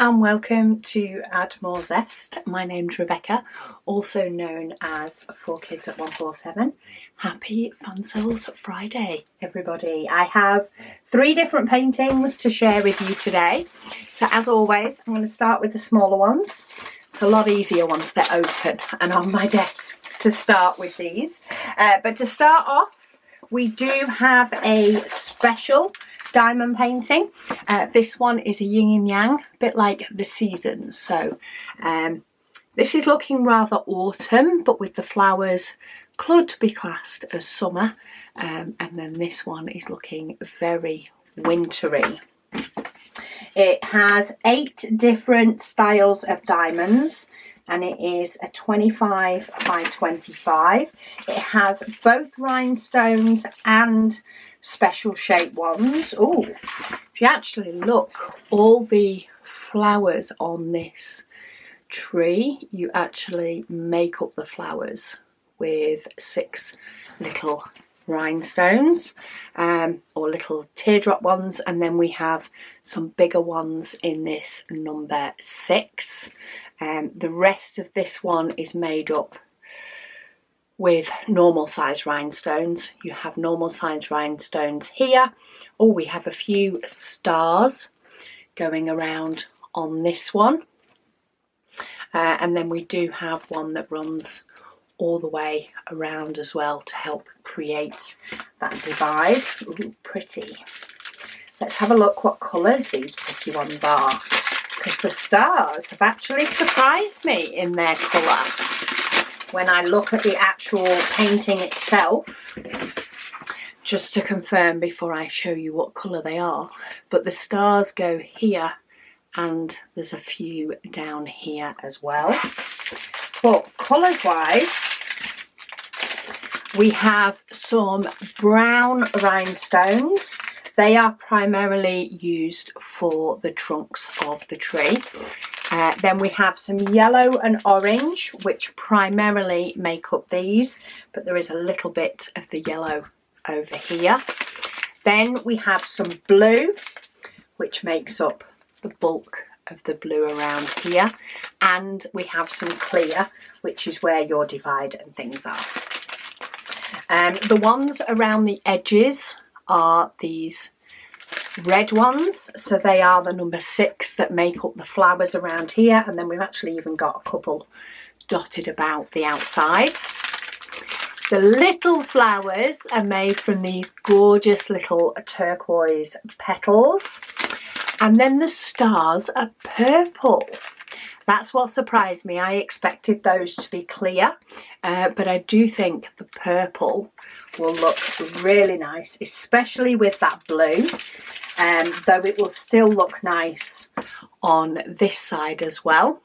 and welcome to Add More Zest. My name's Rebecca, also known as 4Kids at 147. Happy Fansells Friday, everybody. I have 3 different paintings to share with you today. So as always, I'm going to start with the smaller ones. It's a lot easier once they're open and on my desk to start with these. But to start off, we do have a special diamond painting. This one is a yin and yang, a bit like the seasons. So this is looking rather autumn, but with the flowers could be classed as summer. And then this one is looking very wintry. It has 8 different styles of diamonds, and it is a 25 by 25. It has both rhinestones and special shape ones. Oh, if you actually look, all the flowers on this tree, you actually make up the flowers with 6 little rhinestones or little teardrop ones, and then we have some bigger ones in this number 6. The rest of this one is made up with normal size rhinestones. You have normal size rhinestones here. Oh, we have a few stars going around on this one. And then we do have one that runs all the way around as well to help create that divide. Ooh, pretty. Let's have a look what colours these pretty ones are, because the stars have actually surprised me in their colour. When I look at the actual painting itself, just to confirm before I show you what colour they are, but the stars go here and there's a few down here as well. But colours wise, we have some brown rhinestones. They are primarily used for the trunks of the tree. Then we have some yellow and orange, which primarily make up these, but there is a little bit of the yellow over here. Then we have some blue, which makes up the bulk of the blue around here. And we have some clear, which is where your divide and things are. The ones around the edges are these red ones, so they are the number 6 that make up the flowers around here, and then we've actually even got a couple dotted about the outside. The little flowers are made from these gorgeous little turquoise petals, and then the stars are purple. That's what surprised me. I expected those to be clear, but I do think the purple will look really nice, especially with that blue. Though it will still look nice on this side as well.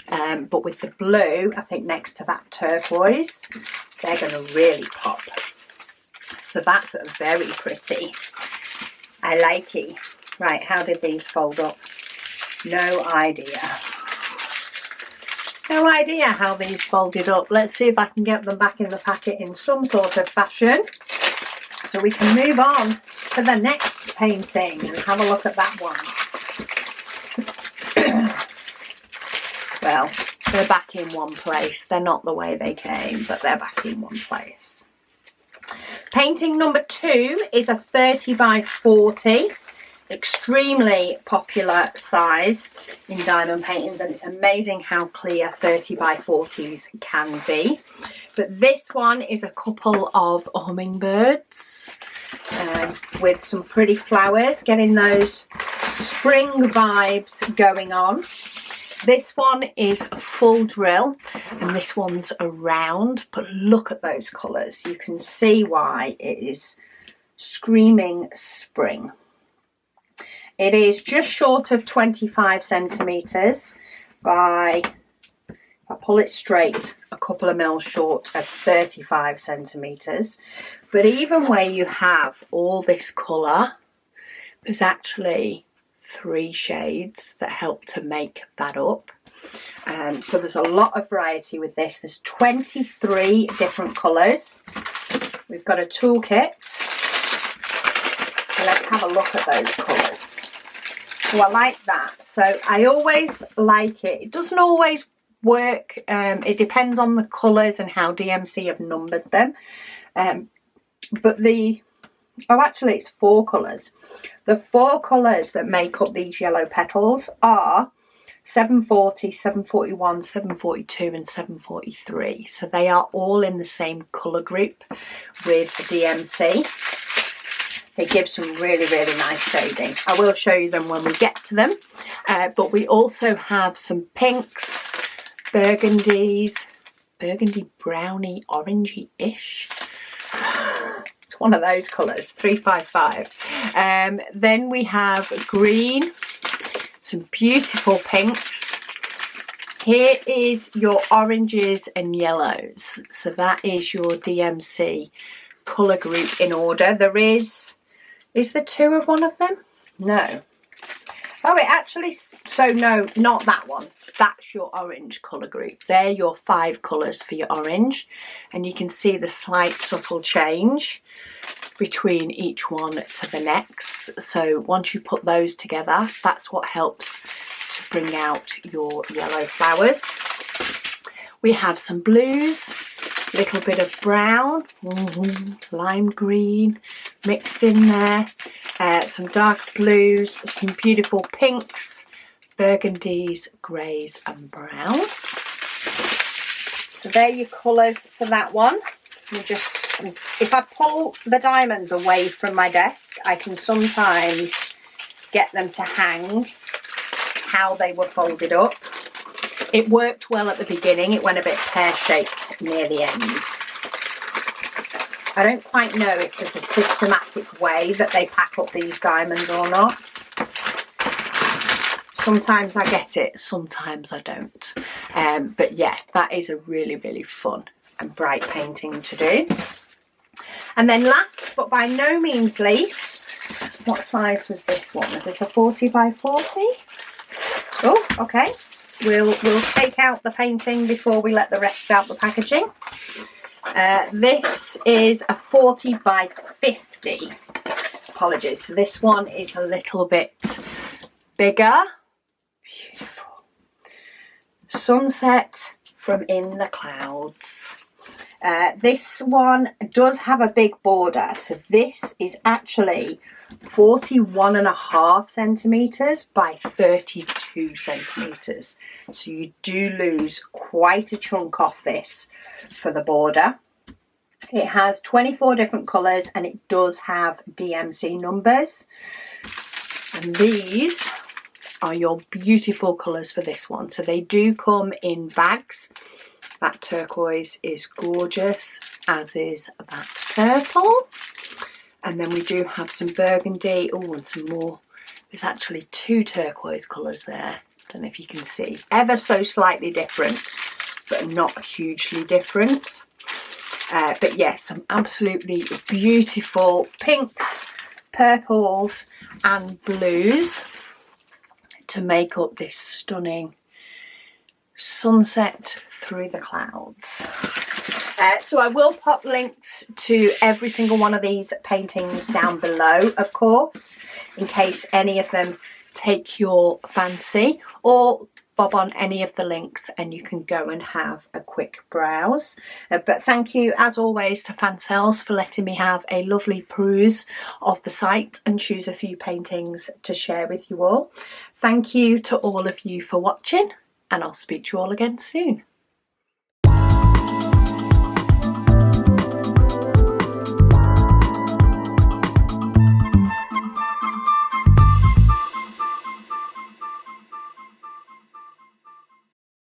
But with the blue, I think next to that turquoise, they're going to really pop. So that's very pretty. I like it. Right, how did these fold up? No idea. No idea how these folded up. Let's see if I can get them back in the packet in some sort of fashion, so we can move on to the next painting and have a look at that one. Well, they're back in one place. They're not the way they came, but they're back in one place. Painting number 2 is a 30 by 40. Extremely popular size in diamond paintings, and it's amazing how clear 30 by 40s can be. But this one is a couple of hummingbirds with some pretty flowers, getting those spring vibes going on. This one is a full drill and this one's a round, but look at those colours. You can see why it is screaming spring. It is just short of 25 centimetres by, if I pull it straight, a couple of mils short of 35 centimetres. But even where you have all this colour, there's actually 3 shades that help to make that up. So there's a lot of variety with this. There's 23 different colours. We've got a toolkit. So let's have a look at those colours. So I like that. So I always like it. It doesn't always work. It depends on the colours and how DMC have numbered them. But actually it's 4 colours. The 4 colours that make up these yellow petals are 740, 741, 742 and 743. So they are all in the same colour group with DMC. They give some really, really nice shading. I will show you them when we get to them. But we also have some pinks, burgundies, burgundy browny orangey-ish. It's one of those colours, 355. Then we have green, some beautiful pinks. Here is your oranges and yellows. So that is your DMC colour group in order. There is there 2 of one of them? No. Oh, it actually, so no, not that one. That's your orange colour group. They're your 5 colours for your orange. And you can see the slight subtle change between each one to the next. So once you put those together, that's what helps to bring out your yellow flowers. We have some blues, a little bit of brown, lime green mixed in there, some dark blues, some beautiful pinks, burgundies, greys and brown. So they're your colours for that one. If I pull the diamonds away from my desk, I can sometimes get them to hang how they were folded up. It worked well at the beginning. It went a bit pear-shaped near the end. I don't quite know if there's a systematic way that they pack up these diamonds or not. Sometimes I get it, sometimes I don't. But yeah, that is a really, really fun and bright painting to do. And then last, but by no means least, what size was this one? Is this a 40 by 40? Oh, okay. We'll take out the painting before we let the rest out the packaging. This is a 40 by 50. Apologies. So this one is a little bit bigger. Beautiful. Sunset from in the clouds. This one does have a big border. So this is actually 41.5 centimetres by 32 centimetres. So you do lose quite a chunk off this for the border. It has 24 different colours and it does have DMC numbers. And these are your beautiful colours for this one. So they do come in bags. That turquoise is gorgeous, as is that purple. And then we do have some burgundy. Oh, and some more. There's actually 2 turquoise colours there. Don't know if you can see. Ever so slightly different, but not hugely different. But yes, some absolutely beautiful pinks, purples and blues to make up this stunning sunset through the clouds. So I will pop links to every single one of these paintings down below, of course, in case any of them take your fancy, or bob on any of the links and you can go and have a quick browse. But thank you as always to Fansells for letting me have a lovely peruse of the site and choose a few paintings to share with you all. Thank you to all of you for watching, and I'll speak to you all again soon.